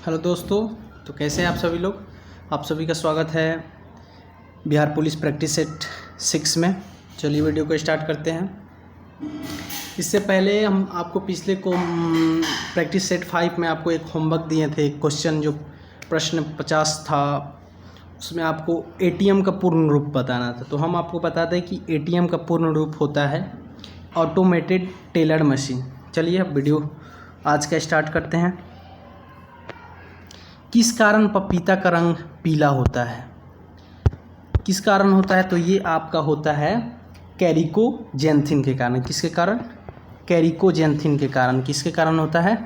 Hello दोस्तों, तो कैसे हैं आप सभी लोग। आप सभी का स्वागत है बिहार पुलिस प्रैक्टिस सेट 6 में। चलिए वीडियो को स्टार्ट करते हैं। इससे पहले हम आपको पिछले को प्रैक्टिस सेट 5 में आपको एक होमवर्क दिए थे। एक क्वेश्चन जो प्रश्न 50 था, उसमें आपको एटीएम का पूर्ण रूप बताना था। तो हम आपको बता दें कि एटीएम का पूर्ण रूप होता है ऑटोमेटेड टेलर मशीन। चलिए अब वीडियो आज का स्टार्ट करते हैं। किस कारण पपीता का रंग पीला होता है? किस कारण होता है? तो ये आपका होता है कैरिकोजेंथिन के कारण। किसके कारण? कैरिकोजेंथिन के कारण। किसके कारण होता है?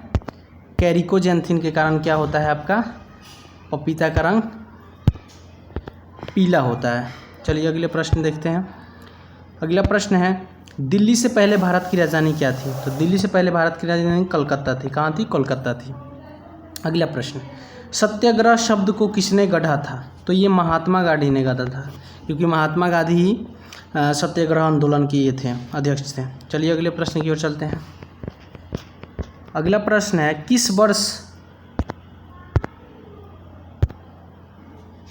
कैरिकोजेंथिन के कारण क्या होता है आपका? पपीता का रंग पीला होता है। चलिए अगले प्रश्न देखते हैं। अगला प्रश्न है, दिल्ली से पहले भारत की राजधानी क्या थी? तो दिल्ली से पहले भारत की राजधानी कलकत्ता थी। कहाँ थी? कोलकाता थी। अगला प्रश्न, सत्याग्रह शब्द को किसने गढ़ा था? तो ये महात्मा गांधी ने गढ़ा था, क्योंकि महात्मा गांधी ही सत्याग्रह आंदोलन के ये थे, अध्यक्ष थे। चलिए अगले प्रश्न की ओर चलते हैं। अगला प्रश्न है, किस वर्ष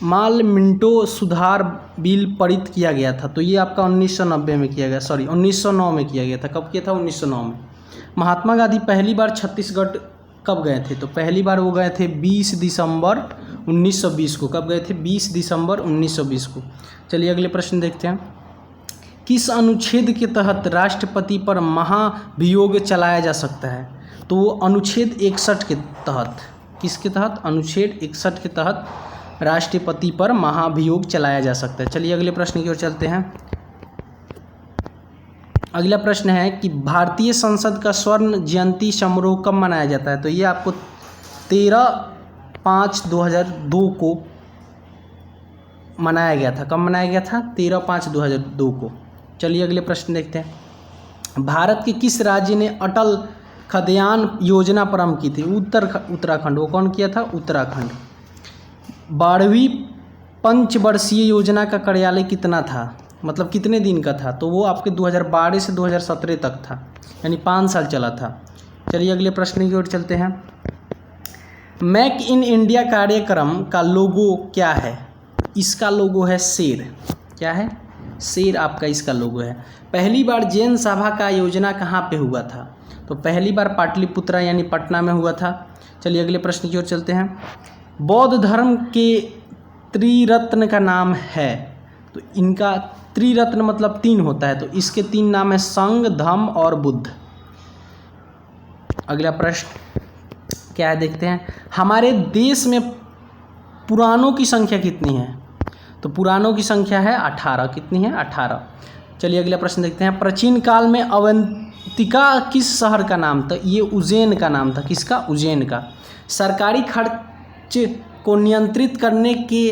माल मिंटो सुधार बिल पारित किया गया था? तो ये आपका 1990 में किया गया, 1909 में किया गया था। कब किया था? 1909 में। महात्मा गांधी पहली बार छत्तीसगढ़ कब गए थे? तो पहली बार वो गए थे 20 दिसंबर 1920 को। कब गए थे? 20 दिसंबर 1920 को। चलिए अगले प्रश्न देखते हैं। किस अनुच्छेद के तहत राष्ट्रपति पर महाभियोग चलाया जा सकता है? तो वो अनुच्छेद 61 के तहत। किसके तहत? अनुच्छेद 61 के तहत राष्ट्रपति पर महाभियोग चलाया जा सकता है। चलिए अगले प्रश्न की ओर चलते हैं। अगला प्रश्न है कि भारतीय संसद का स्वर्ण जयंती समारोह कब मनाया जाता है? तो ये आपको 13/5/2002 को मनाया गया था। कब मनाया गया था? 13/5/2002 को। चलिए अगले प्रश्न देखते हैं। भारत के किस राज्य ने अटल खद्यान योजना प्रारंभ की थी? उत्तराखंड। वो कौन किया था? उत्तराखंड। 12वीं पंचवर्षीय योजना का कार्यालय कितना था? मतलब कितने दिन का था? तो वो आपके 2012 से 2017 तक था, यानी 5 साल चला था। चलिए अगले प्रश्न की ओर चलते हैं। मेक इन इंडिया कार्यक्रम का लोगो क्या है? इसका लोगो है शेर। क्या है? शेर आपका इसका लोगो है। पहली बार जैन सभा का आयोजना कहाँ पे हुआ था? तो पहली बार पाटलिपुत्रा यानी पटना में हुआ था। चलिए अगले प्रश्न की ओर चलते हैं। बौद्ध धर्म के त्रिरत्न का नाम है? तो इनका त्रिरत्न मतलब 3 होता है, तो इसके 3 नाम है संघ, धम्म और बुद्ध। अगला प्रश्न क्या है देखते हैं। हमारे देश में पुराणों की संख्या कितनी है? तो पुराणों की संख्या है 18। कितनी है? 18। चलिए अगला प्रश्न देखते हैं। प्राचीन काल में अवंतिका किस शहर का नाम था? ये उज्जैन का नाम था। किसका? उज्जैन का। सरकारी खर्च को नियंत्रित करने के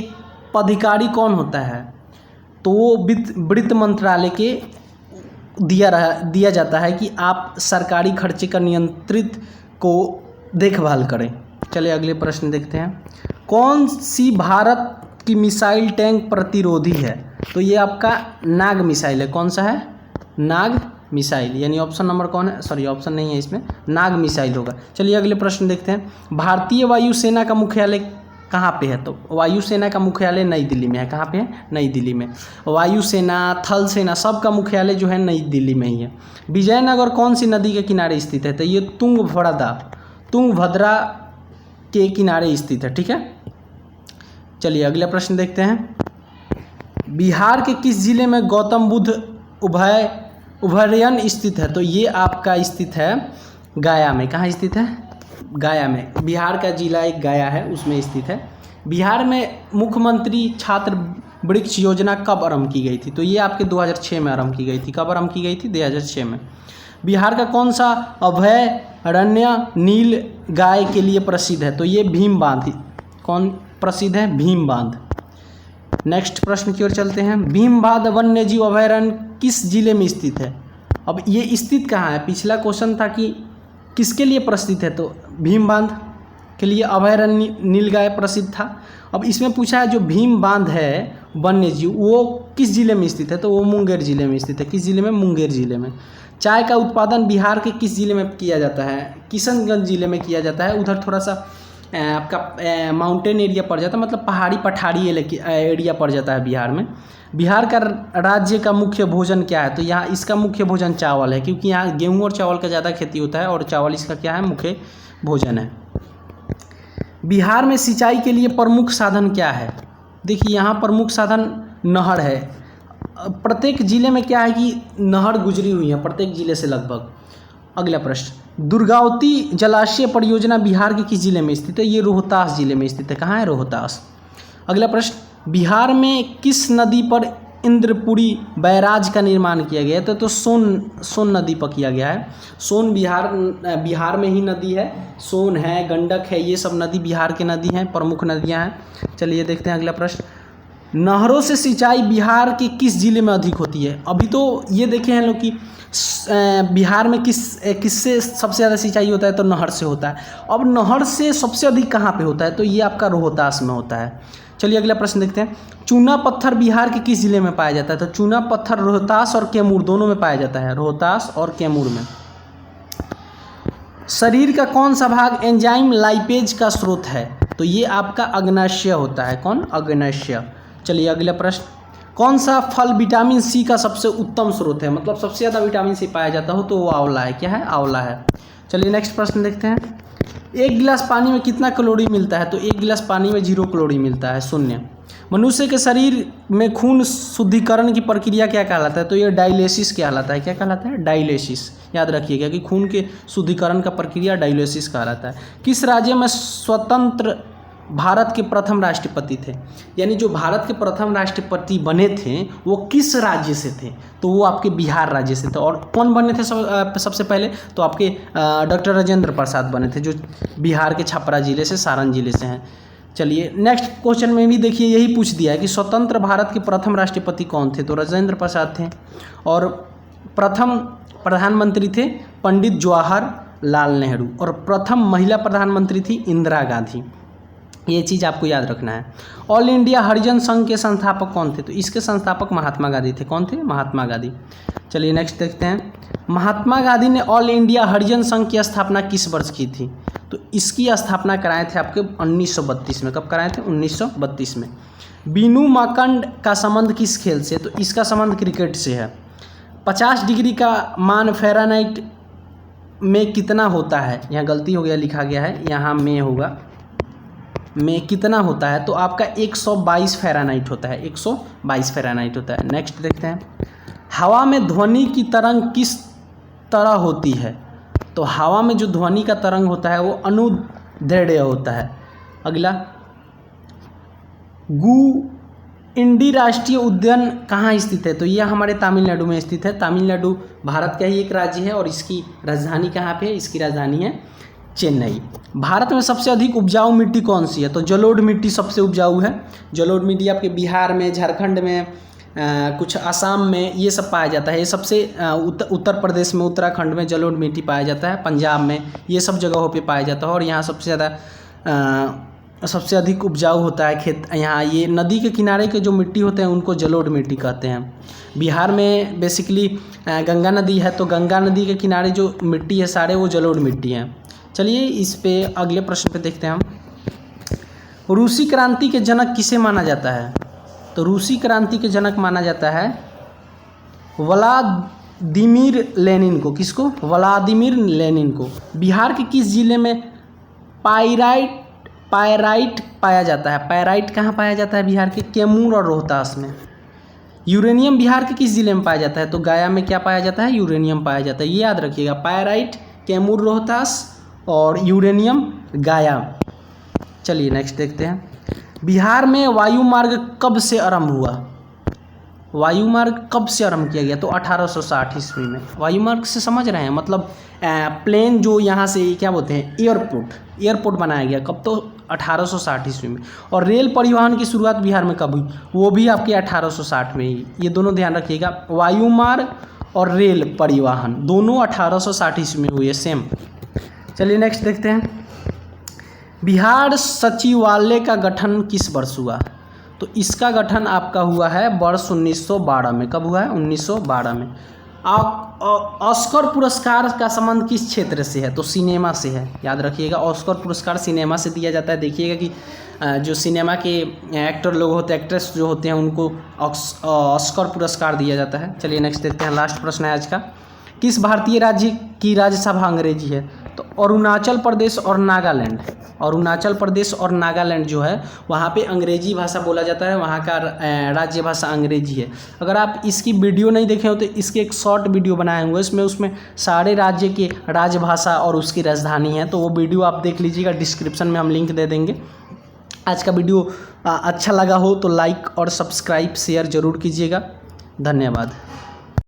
अधिकारी कौन होता है? तो वो वित्त मंत्रालय के दिया जाता है कि आप सरकारी खर्चे का नियंत्रित को देखभाल करें। चलिए अगले प्रश्न देखते हैं। कौन सी भारत की मिसाइल टैंक प्रतिरोधी है? तो ये आपका नाग मिसाइल है। कौन सा है? नाग मिसाइल, यानी ऑप्शन नंबर कौन है? सॉरी ऑप्शन नहीं है इसमें, नाग मिसाइल होगा। चलिए अगले प्रश्न देखते हैं। भारतीय वायुसेना का मुख्यालय कहाँ पे है? तो वायुसेना का मुख्यालय नई दिल्ली में है। कहाँ पे है? नई दिल्ली में। वायुसेना, थल सेना सब का मुख्यालय जो है नई दिल्ली में ही है। विजयनगर कौन सी नदी के किनारे स्थित है? तो ये तुंगभद्रा के किनारे स्थित है। ठीक है। चलिए अगला प्रश्न देखते हैं। बिहार के किस जिले में गौतम बुद्ध अभयारण्य स्थित है? तो ये आपका स्थित है गया में। कहाँ स्थित है? गया में। बिहार का जिला एक गया है, उसमें स्थित है। बिहार में मुख्यमंत्री छात्र वृक्ष योजना कब आरंभ की गई थी? तो ये आपके 2006 में आरंभ की गई थी। कब आरंभ की गई थी? 2006 में। बिहार का कौन सा अभयारण्य नील गाय के लिए प्रसिद्ध है? तो ये भीम बांध। कौन प्रसिद्ध है? भीम बांध। नेक्स्ट प्रश्न की ओर चलते हैं। भीम बांध वन्यजीव अभयारण्य किस जिले में स्थित है? अब ये स्थित कहाँ है? पिछला क्वेश्चन था कि किसके लिए प्रसिद्ध है, तो भीम बांध के लिए अभयारण्य नीलगाय प्रसिद्ध था। अब इसमें पूछा है जो भीम बांध है वन्यजीव वो किस जिले में स्थित है? तो वो मुंगेर जिले में स्थित है। किस जिले में? मुंगेर जिले में। चाय का उत्पादन बिहार के किस जिले में किया जाता है? किशनगंज जिले में किया जाता है। उधर थोड़ा सा आपका माउंटेन एरिया पड़ जाता है, मतलब पहाड़ी पठारी एरिया पड़ जाता है बिहार में। बिहार का राज्य का मुख्य भोजन क्या है? तो यहाँ इसका मुख्य भोजन चावल है, क्योंकि यहाँ गेहूँ और चावल का ज़्यादा खेती होता है और चावल इसका क्या है? मुख्य भोजन है। बिहार में सिंचाई के लिए प्रमुख साधन क्या है? देखिए यहाँ प्रमुख साधन नहर है। प्रत्येक जिले में क्या है कि नहर गुजरी हुई है, प्रत्येक जिले से लगभग। अगला प्रश्न, दुर्गावती जलाशय परियोजना बिहार के किस जिले में स्थित है? ये रोहतास जिले में स्थित है। कहाँ है? रोहतास। अगला प्रश्न, बिहार में किस नदी पर इंद्रपुरी बैराज का निर्माण किया गया है? तो सोन नदी पर किया गया है। सोन बिहार में ही नदी है। सोन है, गंडक है, ये सब नदी बिहार के नदी हैं, प्रमुख नदियां हैं। चलिए देखते हैं अगला प्रश्न, नहरों से सिंचाई बिहार के किस जिले में अधिक होती है? अभी तो ये देखे हैं लोग कि बिहार में किससे सबसे ज़्यादा सिंचाई होता है? तो नहर से होता है। अब नहर से सबसे अधिक कहाँ पे होता है? तो ये आपका रोहतास में होता है। चलिए अगला प्रश्न देखते हैं, चूना पत्थर बिहार के किस जिले में पाया जाता है? तो चूना पत्थर रोहतास और कैमूर दोनों में पाया जाता है, रोहतास और कैमूर में। शरीर का कौन सा भाग एंजाइम लाइपेज का स्रोत है? तो ये आपका अग्नाशय होता है। कौन? अग्नाशय। चलिए अगला प्रश्न, कौन सा फल विटामिन सी का सबसे उत्तम स्रोत है? मतलब सबसे ज़्यादा विटामिन सी पाया जाता हो तो वो आंवला है। क्या है? आंवला है। चलिए नेक्स्ट प्रश्न देखते हैं, एक गिलास पानी में कितना कैलोरी मिलता है? तो एक गिलास पानी में 0 कैलोरी मिलता है, 0। मनुष्य के शरीर में खून शुद्धिकरण की प्रक्रिया क्या कहलाता है? तो ये डायलिसिस कहलाता है। क्या कहलाता है? डायलिसिस। याद रखिएगा कि खून के शुद्धिकरण का प्रक्रिया डायलिसिस कहलाता है। किस राज्य में स्वतंत्र भारत के प्रथम राष्ट्रपति थे? यानी जो भारत के प्रथम राष्ट्रपति बने थे वो किस राज्य से थे? तो वो आपके बिहार राज्य से थे। और कौन बने थे सबसे पहले? तो आपके डॉक्टर राजेंद्र प्रसाद बने थे, जो बिहार के छपरा जिले से, सारण जिले से हैं। चलिए नेक्स्ट क्वेश्चन में भी देखिए यही पूछ दिया है कि स्वतंत्र भारत के प्रथम राष्ट्रपति कौन थे? तो राजेंद्र प्रसाद थे। और प्रथम प्रधानमंत्री थे पंडित जवाहरलाल नेहरू। और प्रथम महिला प्रधानमंत्री थी इंदिरा गांधी। ये चीज़ आपको याद रखना है। ऑल इंडिया हरिजन संघ के संस्थापक कौन थे? तो इसके संस्थापक महात्मा गांधी थे। कौन थे? महात्मा गांधी। चलिए नेक्स्ट देखते हैं, महात्मा गांधी ने ऑल इंडिया हरिजन संघ की स्थापना किस वर्ष की थी? तो इसकी स्थापना कराए थे आपके 1932 में। कब कराए थे? 1932 में। बीनू माकंड का संबंध किस खेल से? तो इसका संबंध क्रिकेट से है। 50 डिग्री का मान फ़ारेनहाइट में कितना होता है? यहाँ गलती हो गया, लिखा गया है, यहाँ में होगा, में कितना होता है? तो आपका 122 फ़ारेनहाइट होता है। 122 फ़ारेनहाइट होता है। नेक्स्ट देखते हैं, हवा में ध्वनि की तरंग किस तरह होती है? तो हवा में जो ध्वनि का तरंग होता है वो अनुदैर्ध्य होता है। अगला, गुइंडी राष्ट्रीय उद्यान कहाँ स्थित है? तो यह हमारे तमिलनाडु में स्थित है। तमिलनाडु भारत का ही एक राज्य है और इसकी राजधानी कहाँ पे है? इसकी राजधानी है चेन्नई। भारत में सबसे अधिक उपजाऊ मिट्टी कौन सी है? तो जलोढ़ मिट्टी सबसे उपजाऊ है। जलोढ़ मिट्टी आपके बिहार में, झारखंड में, कुछ असम में ये सब पाया जाता है। ये सबसे उत्तर प्रदेश में, उत्तराखंड में जलोढ़ मिट्टी पाया जाता है। पंजाब में, ये सब जगहों पे पाया जाता है। और यहाँ सबसे ज़्यादा सबसे अधिक उपजाऊ होता है खेत। यहाँ ये नदी के किनारे के जो मिट्टी होते हैं उनको जलोढ़ मिट्टी कहते हैं। बिहार में बेसिकली गंगा नदी है, तो गंगा नदी के किनारे जो मिट्टी है सारे वो जलोढ़ मिट्टी हैं। चलिए इस पे अगले प्रश्न पे देखते हैं हम, रूसी क्रांति के जनक किसे माना जाता है? तो रूसी क्रांति के जनक माना जाता है व्लादिमीर लेनिन को। किसको? व्लादिमीर लेनिन को। बिहार के किस जिले में पायराइट पाया जाता है? पायराइट कहाँ पाया जाता है? बिहार के कैमूर और रोहतास में। यूरेनियम बिहार के किस जिले में पाया जाता है? तो गया में क्या पाया जाता है? यूरेनियम पाया जाता है। ये याद रखिएगा, पायराइट कैमूर रोहतास और यूरेनियम गया। चलिए नेक्स्ट देखते हैं, बिहार में वायु मार्ग कब से आरंभ हुआ? वायु मार्ग कब से आरंभ किया गया? तो 1860 ईस्वी में। वायु मार्ग से समझ रहे हैं, मतलब प्लेन जो यहाँ से क्या बोलते हैं, एयरपोर्ट बनाया गया कब? तो 1860 ईस्वी में। और रेल परिवहन की शुरुआत बिहार में कब हुई? वो भी आपके 1860 में ही। ये दोनों ध्यान रखिएगा, वायु मार्ग और रेल परिवहन दोनों 1860 ईस्वी में हुए, सेम। चलिए नेक्स्ट देखते हैं, बिहार सचिवालय का गठन किस वर्ष हुआ? तो इसका गठन आपका हुआ है वर्ष 1912 में। कब हुआ है? 1912 में। ऑस्कर पुरस्कार का संबंध किस क्षेत्र से है? तो सिनेमा से है, याद रखिएगा। ऑस्कर पुरस्कार सिनेमा से दिया जाता है। देखिएगा कि जो सिनेमा के एक्टर लोग होते हैं, एक्ट्रेस जो होते हैं, उनको ऑस्कर पुरस्कार दिया जाता है। चलिए नेक्स्ट देखते हैं, लास्ट प्रश्न है आज का। किस भारतीय राज्य की राज्यसभा अंग्रेजी है? तो अरुणाचल प्रदेश और नागालैंड। अरुणाचल प्रदेश और नागालैंड जो है वहाँ पे अंग्रेजी भाषा बोला जाता है, वहाँ का राज्य भाषा अंग्रेजी है। अगर आप इसकी वीडियो नहीं देखे हो तो इसके एक शॉर्ट वीडियो बनाए हुए हैं, उसमें सारे राज्य की राजभाषा और उसकी राजधानी है, तो वो वीडियो आप देख लीजिएगा, डिस्क्रिप्शन में हम लिंक दे देंगे। आज का वीडियो अच्छा लगा हो तो लाइक और सब्सक्राइब शेयर ज़रूर कीजिएगा। धन्यवाद।